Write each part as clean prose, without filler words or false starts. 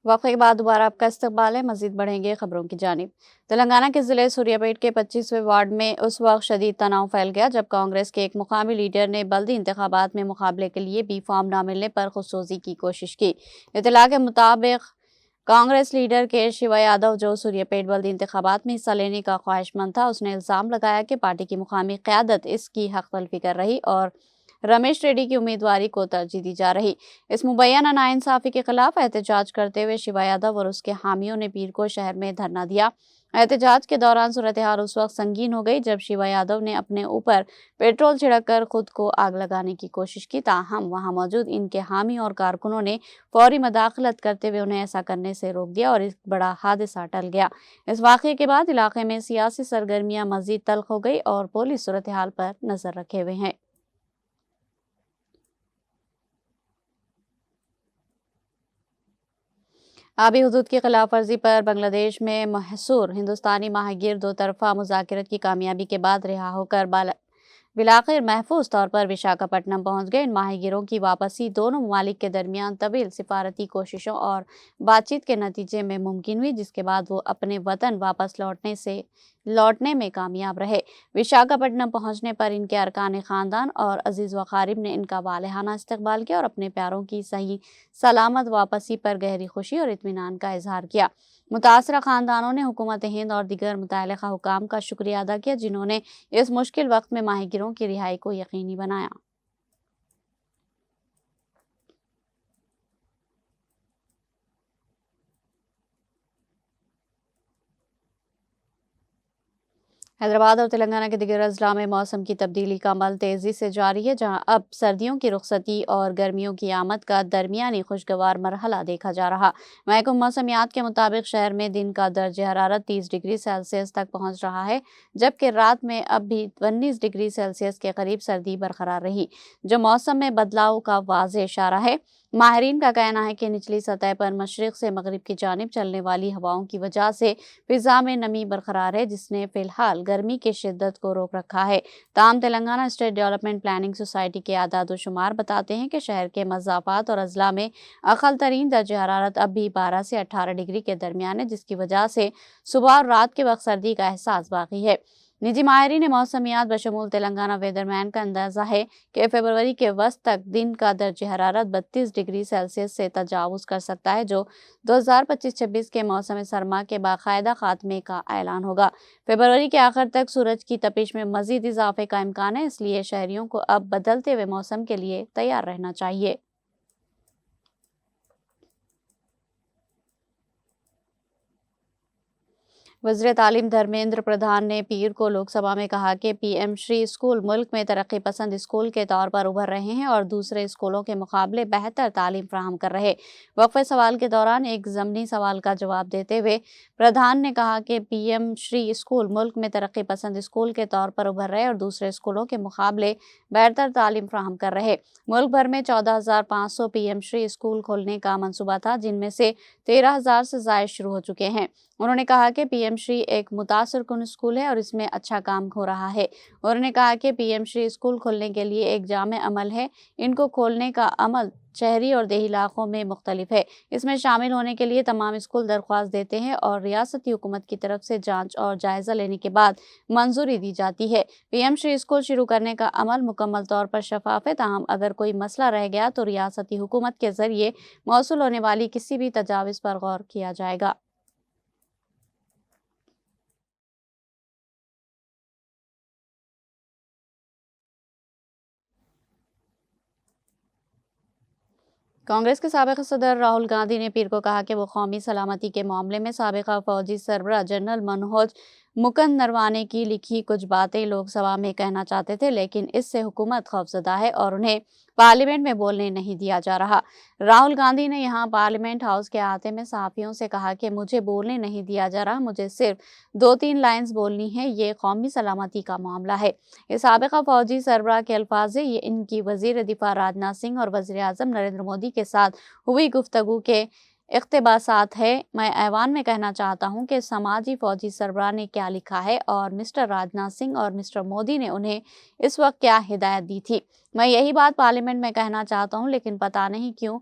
वक्फे के बाद दोबारा आपका इस्तकबाल है। मजीद बढ़ेंगे खबरों की जानिब। तेलंगाना के जिले सूर्यापेट के 25वें वार्ड में उस वक्त शदीद तनाव फैल गया जब कांग्रेस के एक मुकामी लीडर ने बल्दी इंतखाबात में मुकाबले के लिए बी फॉर्म न मिलने पर खुदसोजी की कोशिश की। इत्तला के मुताबिक कांग्रेस लीडर के शिवा यादव, जो सूर्यापेट बल्दी इंतखाबात में हिस्सा लेने का ख्वाहिशमंद था, उसने इल्जाम लगाया कि पार्टी की मुकामी क़यादत इसकी हक तलफी कर रही और रमेश रेड्डी की उम्मीदवारी को तरजीह दी जा रही। इस मुबैना नाइंसाफी के खिलाफ एहतजाज करते हुए शिवा यादव और उसके हामियों ने पीर को शहर में धरना दिया। एहतजाज के दौरान सूरत हाल उस वक्त संगीन हो गई जब शिवा यादव ने अपने ऊपर पेट्रोल छिड़क कर खुद को आग लगाने की कोशिश की। ताहम वहां मौजूद इनके हामी और कारकुनों ने फौरी मदाखलत करते हुए उन्हें ऐसा करने से रोक दिया और एक बड़ा हादसा टल गया। इस वाक़े के बाद इलाके में सियासी सरगर्मियां मजीद तल्ख हो गई और पुलिस सूरत हाल पर नजर रखे हुए है। आबी हदूद की खिलाफ वर्जी पर बांग्लादेश में महसूर हिंदुस्तानी माहिगीर दो तरफा मुज़ाकरत की कामयाबी के बाद रिहा होकर बिलाखिर महफूज तौर पर विशाखापट्टनम पहुंच गए। इन माहिगीरों की वापसी दोनों ममालिक के दरमियान तवील सिफारती कोशिशों और बातचीत के नतीजे में मुमकिन हुई, जिसके बाद वो अपने वतन वापस लौटने में कामयाब रहे। विशाखापट्टनम पहुंचने पर इनके अरकान खानदान और अजीज व क़ारिब ने इनका वालेहाना इस्तकबाल किया और अपने प्यारों की सही सलामत वापसी पर गहरी खुशी और इत्मीनान का इजहार किया। मुतासरा खानदानों ने हुकूमत हिंद और दीगर मुतल्लिक़ा हुकाम का शुक्रिया अदा किया, जिन्होंने इस मुश्किल वक्त में माहिगीरों की रिहाई को यकीनी बनाया। हैदराबाद और तेलंगाना के दिगर अजला में मौसम की तब्दीली का अमल तेज़ी से जारी है, जहां अब सर्दियों की रुखसती और गर्मियों की आमद का दरमियानी खुशगवार मरहला देखा जा रहा। महकमा मौसमियात के मुताबिक शहर में दिन का दर्ज हरारत 30 डिग्री सेल्सियस तक पहुंच रहा है, जबकि रात में अब भी 19 डिग्री सेल्सियस के करीब सर्दी बरकरार रही, जो मौसम में बदलाव का वाज़ेह इशारा है। माहिरीन का कहना है कि निचली सतह पर मशरिक से मगरिब की जानिब चलने वाली हवाओं की वजह से फिजा में नमी बरकरार है, जिसने फिलहाल गर्मी की शिद्दत को रोक रखा है। ताहम Telangana state development planning society के आदाद शुमार बताते हैं कि शहर के मज़ाफ़ात और अजला में अक़ल तरीन दर्ज हरारत अब भी 12 से 18 डिग्री के दरमियान है, जिसकी वजह से सुबह और रात के वक्त सर्दी का एहसास बाकी है। निजी माहिरीन मौसमियात बशमूल तेलंगाना वेदरमैन का अंदाजा है कि फरवरी के वस्त तक दिन का दर्ज हरारत 32 डिग्री सेल्सियस से तजावुज़ कर सकता है, जो 2025-26 के मौसम सरमा के बाकायदा खात्मे का ऐलान होगा। फरवरी के आखिर तक सूरज की तपिश में मजीद इजाफे का इम्कान है, इसलिए शहरियों को अब बदलते हुए मौसम के लिए तैयार रहना चाहिए। वज़ीर तालीम धर्मेंद्र प्रधान ने पीर को लोकसभा में कहा कि पीएम श्री स्कूल मुल्क में तरक्की पसंद स्कूल के तौर पर उभर रहे हैं और दूसरे स्कूलों के मुकाबले बेहतर तालीम फराहम कर रहे। वक्फे सवाल के दौरान एक ज़मनी सवाल का जवाब देते हुए प्रधान ने कहा कि पीएम श्री स्कूल मुल्क में तरक्की पसंद स्कूल के तौर पर उभर रहे और दूसरे स्कूलों के मुकाबले बेहतर तालीम फराहम कर रहे। मुल्क भर में 14,500 पीएम श्री स्कूल खोलने का मनसूबा था, जिनमें से 13,000 से ज़ायद शुरू हो चुके हैं। उन्होंने कहा कि पीएम श्री एक मुतासर कुन स्कूल है और इसमें अच्छा काम हो रहा है। उन्होंने कहा कि पीएम श्री स्कूल खोलने के लिए एक जामे अमल है। इनको खोलने का अमल शहरी और देही इलाकों में मुख्तलिफ है। इसमें शामिल होने के लिए तमाम स्कूल दरख्वास्त देते हैं और रियासती हुकूमत की तरफ से जांच और जायजा लेने के बाद मंजूरी दी जाती है। पीएम श्री स्कूल शुरू करने का अमल मुकम्मल तौर पर शफाफ है। ताहम अगर कोई मसला रह गया तो रियासती हुकूमत के जरिए मौसूल होने वाली किसी भी तजावीज़ पर गौर किया जाएगा। कांग्रेस के साबिक़ सदर राहुल गांधी ने पीर को कहा कि वो कौमी सलामती के मामले में साबिक़ा फौजी सरबराह जनरल मनोज मुकुंद नरवाने की लिखी कुछ बातें लोकसभा में कहना चाहते थे, लेकिन इससे हुकूमत खौफजदा है और उन्हें पार्लियामेंट में बोलने नहीं दिया जा रहा। राहुल गांधी ने यहां पार्लियामेंट हाउस के अहाते में सहाफ़ियों से कहा कि मुझे बोलने नहीं दिया जा रहा, मुझे सिर्फ 2-3 लाइन्स बोलनी है, ये कौमी सलामती का मामला है। ये साबिक़ा फौजी सरबराह के अल्फाज है। ये इनकी वज़ीर दिफा राजनाथ सिंह और वज़ीर आज़म नरेंद्र मोदी के साथ हुई गुफ्तगू के इक़्तिबासात है। मैं ऐवान में कहना चाहता हूँ कि समाजी फौजी सरबराह ने क्या लिखा है और मिस्टर राजनाथ सिंह और मिस्टर मोदी ने उन्हें इस वक्त क्या हिदायत दी थी। मैं यही बात पार्लियामेंट में कहना चाहता हूँ, लेकिन पता नहीं क्यों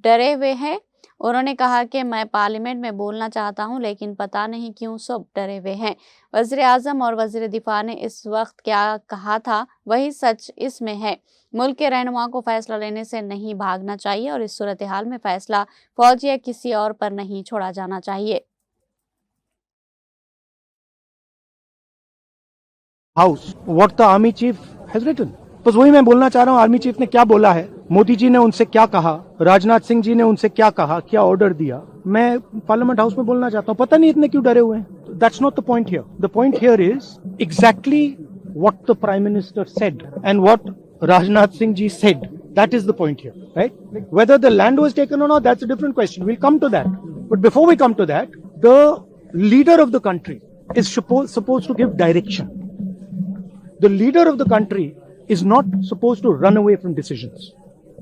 डरे हुए हैं। انہوں نے کہا کہ میں پارلیمنٹ میں بولنا چاہتا ہوں لیکن پتہ نہیں کیوں سب ڈرے ہوئے ہیں۔ وزیر اعظم اور وزیر دفاع نے اس وقت کیا کہا تھا وہی سچ اس میں ہے۔ ملک کے رہنما کو فیصلہ لینے سے نہیں بھاگنا چاہیے اور اس صورتحال میں فیصلہ فوج یا کسی اور پر نہیں چھوڑا جانا چاہیے۔ House, what the army chief has written. بس وہی میں بولنا چاہ رہا ہوں آرمی چیف نے کیا بولا ہے، مودی جی نے ان سے کیا کہا، راجناتھ سنگھ جی نے ان سے کیا کہا، کیا آرڈر دیا، میں پارلیمنٹ ہاؤس میں بولنا چاہتا ہوں۔ پتہ نہیں اتنے کیوں ڈرے ہوئے ہیں۔ That's not the point here. The point here is exactly what the Prime Minister said and what Rajnath Singh ji said. That is the point here, right? Whether the land was taken or not, that's a different question. We'll come to that. But before we come to that, the leader of the country is supposed to give direction. The leader of the country is not supposed to run away from decisions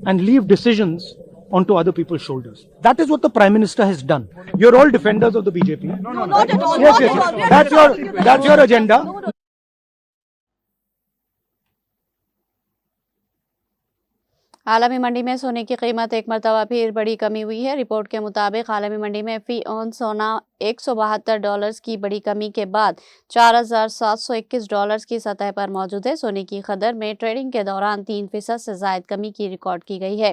and leave decisions onto other people's shoulders. That is what the Prime Minister has done. You're all defenders of the BJP. No, not at all. Yes, Not yes, at all. yes. That's your agenda. عالمی منڈی میں سونے کی قیمت ایک مرتبہ پھر بڑی کمی ہوئی ہے۔ رپورٹ کے مطابق عالمی منڈی میں فی اونس سونا $172 کی بڑی کمی کے بعد $4721 کی سطح پر موجود ہے۔ سونے کی قدر میں ٹریڈنگ کے دوران 3% سے زائد کمی کی ریکارڈ کی گئی ہے۔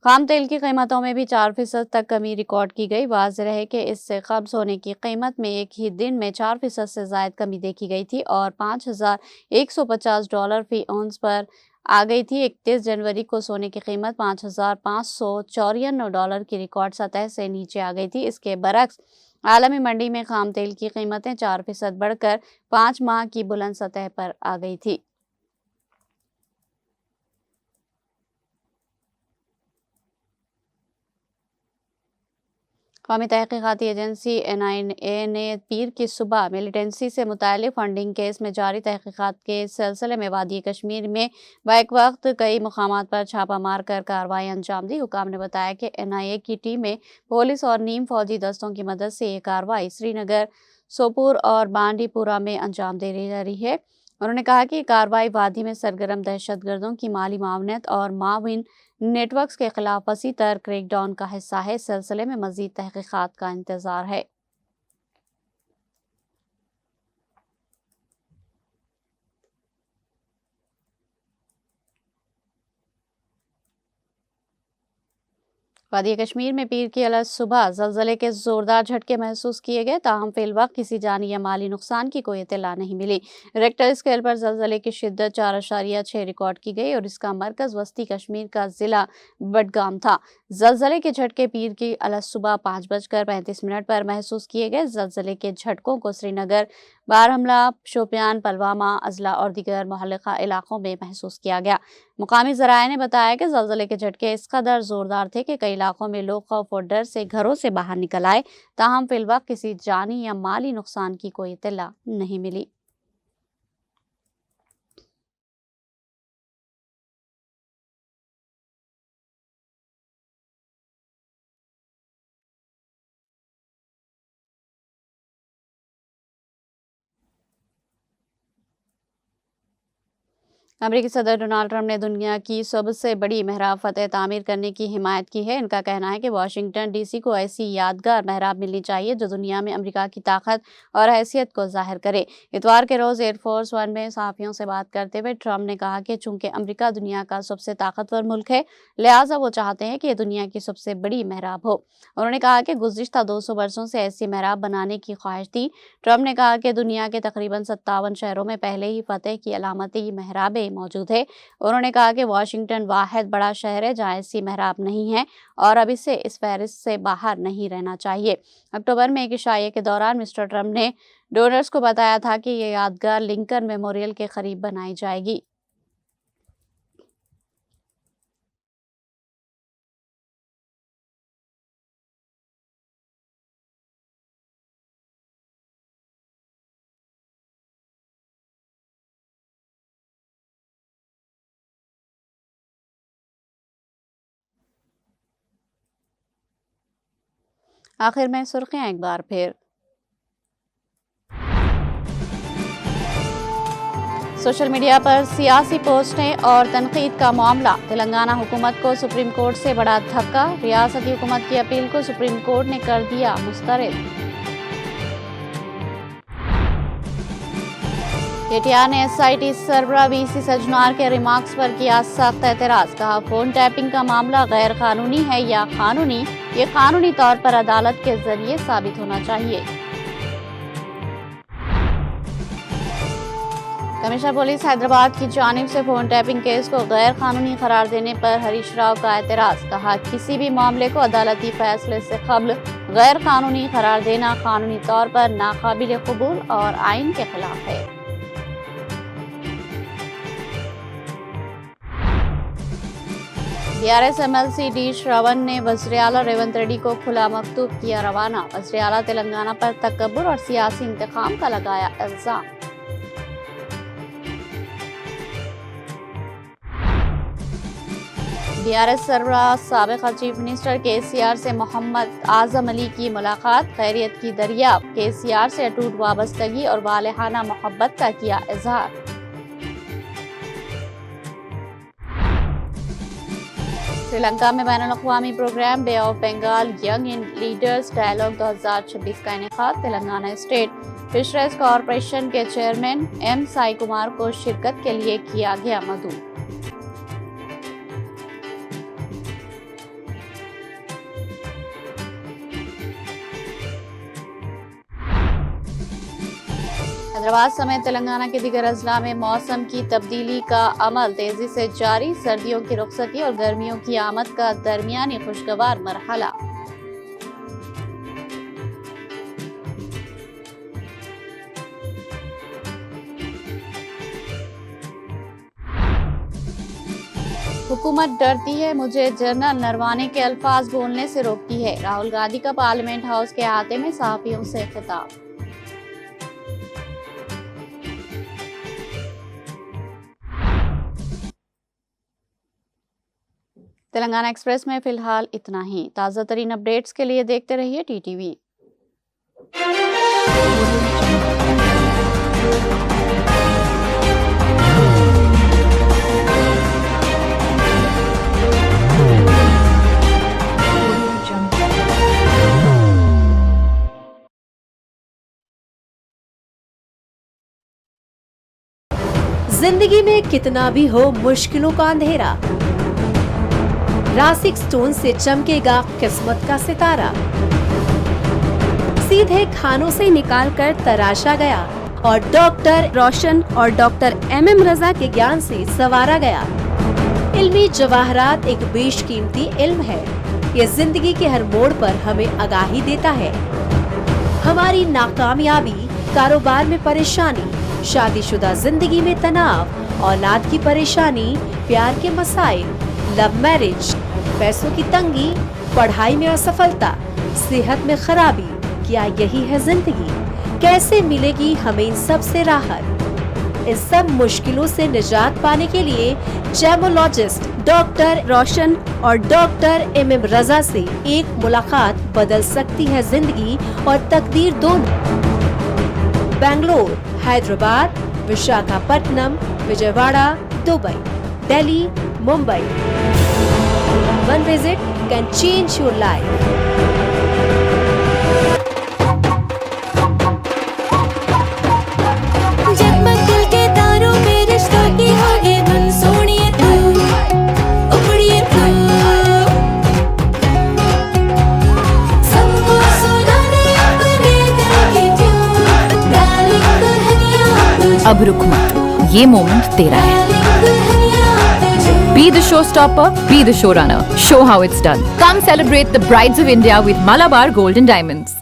خام تیل کی قیمتوں میں بھی 4% تک کمی ریکارڈ کی گئی۔ واضح ہے کہ اس سے قبل سونے کی قیمت میں ایک ہی دن میں 4% سے زائد کمی دیکھی گئی تھی اور $5150 فی اونس پر آ گئی تھی۔ 31 جنوری کو سونے کی قیمت $5554 کی ریکارڈ سطح سے نیچے آ گئی تھی۔ اس کے برعکس عالمی منڈی میں خام تیل کی قیمتیں 4% بڑھ کر 5 ماہ کی بلند سطح پر آ گئی تھی۔ قومی تحقیقاتی ایجنسی NIA نے پیر کی صبح ملیٹنسی سے متعلق فنڈنگ کیس میں جاری تحقیقات کے سلسلے میں وادی کشمیر میں بیک وقت کئی مقامات پر چھاپہ مار کر کارروائی انجام دی۔ حکام نے بتایا کہ NIA کی ٹیمیں پولیس اور نیم فوجی دستوں کی مدد سے یہ کارروائی سری نگر، سوپور اور بانڈی پورہ میں انجام دے رہی ہے۔ انہوں نے کہا کہ یہ کارروائی وادی میں سرگرم دہشت گردوں کی مالی معاونت اور معاون نیٹ ورکس کے خلاف وسیع تر کریک ڈاؤن کا حصہ ہے۔ اس سلسلے میں مزید تحقیقات کا انتظار ہے۔ وادی کشمیر میں پیر کی الگ صبح زلزلے کے زوردار جھٹکے محسوس کیے گئے، تاہم فی الوقت کسی جانی یا مالی نقصان کی کوئی اطلاع نہیں ملی۔ ریکٹر اسکیل پر زلزلے کی شدت 4.6 ریکارڈ کی گئی اور اس کا مرکز وسطی کشمیر کا ضلع بڈگام تھا۔ زلزلے کے جھٹکے پیر کی الگ صبح 5:35 پر محسوس کیے گئے۔ زلزلے کے جھٹکوں کو سری نگر، بارہمولہ، شوپیان، پلوامہ اضلاع اور دیگر متعلقہ علاقوں میں محسوس کیا گیا۔ مقامی ذرائع نے بتایا کہ زلزلے کے جھٹکے اس قدر زوردار تھے کہ کئی علاقوں میں لوگ خوف اور ڈر سے گھروں سے باہر نکل آئے، تاہم فی الوقت کسی جانی یا مالی نقصان کی کوئی اطلاع نہیں ملی۔ امریکی صدر ڈونالڈ ٹرمپ نے دنیا کی سب سے بڑی محراب فتح تعمیر کرنے کی حمایت کی ہے۔ ان کا کہنا ہے کہ واشنگٹن ڈی سی کو ایسی یادگار محراب ملنی چاہیے جو دنیا میں امریکہ کی طاقت اور حیثیت کو ظاہر کرے۔ اتوار کے روز ایئر فورس ون میں صحافیوں سے بات کرتے ہوئے ٹرمپ نے کہا کہ چونکہ امریکہ دنیا کا سب سے طاقتور ملک ہے، لہٰذا وہ چاہتے ہیں کہ یہ دنیا کی سب سے بڑی محراب ہو۔ انہوں نے کہا کہ گزشتہ 200 برسوں سے ایسی محراب بنانے کی خواہش تھی۔ ٹرمپ نے کہا کہ دنیا کے تقریباً 57 شہروں میں پہلے ہی فتح کی علامتی محرابیں موجود ہے۔ انہوں نے کہا کہ واشنگٹن واحد بڑا شہر ہے جہاں ایسی محراب نہیں ہے اور اب اسے اس فہرست سے باہر نہیں رہنا چاہیے۔ اکتوبر میں ایک عشائیے کے دوران مسٹر ٹرمپ نے ڈونرز کو بتایا تھا کہ یہ یادگار لنکن میموریل کے قریب بنائی جائے گی۔ آخر میں سرخیاں ایک بار پھر۔ सोशल मीडिया पर सियासी पोस्टें और तनकीद का मामला, तेलंगाना हुकूमत को सुप्रीम कोर्ट से बड़ा धक्का, रियासती हुकूमत की अपील को सुप्रीम कोर्ट ने कर दिया मुस्तरद। केटीआर ने एसआईटी सरबराह वीसी सजनार के रिमार्क्स पर किया सख्त एतराज, कहा फोन टैपिंग का मामला गैर कानूनी है या कानूनी, ये कानूनी तौर पर अदालत के जरिए साबित होना चाहिए। कमिश्नर पुलिस हैदराबाद की जानिब से फोन टैपिंग केस को गैर कानूनी करार देने पर हरीश राव का एतराज, कहा किसी भी मामले को अदालती फैसले से कबल गैर कानूनी करार देना कानूनी तौर पर नाकाबिल कबूल और आइन के खिलाफ है। बीआरएस एमएलसी डी श्रवण ने वज़ीर आला रेवंत रेड्डी को खुला मकतूब किया रवाना, वज़ीर आला तेलंगाना पर तकब्बुर और सियासी इंतकाम का लगाया इल्जाम। बीआरएस सरबराह साबिक़ चीफ मिनिस्टर केसीआर से मोहम्मद आजम अली की मुलाकात, खैरियत की दरियाफ्त, केसीआर से अटूट वाबस्तगी और वालेहाना मोहब्बत का किया इजहार। श्रीलंका में बैनुल-अक़वामी programme bay of Bengal young leaders dialogue 2026 का इनेकाद, तेलंगाना स्टेट फिशरीज कॉरपोरेशन के चेयरमैन एम साई कुमार को शिरकत के लिए किया गया मदऊ। हैदराबाद समेत तेलंगाना के दीगर अजला में मौसम की तब्दीली का अमल तेजी से जारी, सर्दियों की रुखसती और गर्मियों की आमद का दरमियानी खुशगवार मरहला। हुकूमत डरती है, मुझे जनरल नरवाने के अल्फाज बोलने से रोकती है, राहुल गांधी का पार्लियामेंट हाउस के अहाते में सहाफियों से खिताब। तेलंगाना एक्सप्रेस में फिलहाल इतना ही। ताज़ा तरीन अपडेट्स के लिए देखते रहिए टीटीवी। जिंदगी में कितना भी हो मुश्किलों का अंधेरा, रासिक स्टोन से चमकेगा किस्मत का सितारा। सीधे खानों से निकालकर तराशा गया और डॉक्टर रोशन और डॉक्टर MM रजा के ज्ञान से संवारा गया। इल्मी जवाहरात एक बेशकीमती इल्म है, ये जिंदगी के हर मोड़ पर हमें आगाही देता है। हमारी नाकामयाबी, कारोबार में परेशानी, शादीशुदा जिंदगी में तनाव, औलाद की परेशानी, प्यार के मसाइल, लव मैरिज, पैसों की तंगी, पढ़ाई में असफलता, सेहत में खराबी, क्या यही है जिंदगी? कैसे मिलेगी हमें इन सब से राहत? इस सब मुश्किलों से निजात पाने के लिए जेमोलॉजिस्ट डॉक्टर रोशन और डॉक्टर MM रजा से एक मुलाकात बदल सकती है जिंदगी और तकदीर दोनों। Bangalore, Hyderabad, Visakhapatnam, Vijayawada, Dubai, Delhi, Mumbai. One visit can change your life. जगमग दिल के तारों में रिश्तों की होगी धुन, सोनिए तू, उमड़िए तू, सबको सुनाने अपने दिल की ट्यून, डार्लिंग दुल्हनिया। अब रुक मत, ये मोमेंट तेरा है। Be the showstopper, be the showrunner. Show how it's done. Come celebrate the Brides of India with Malabar Gold and Diamonds.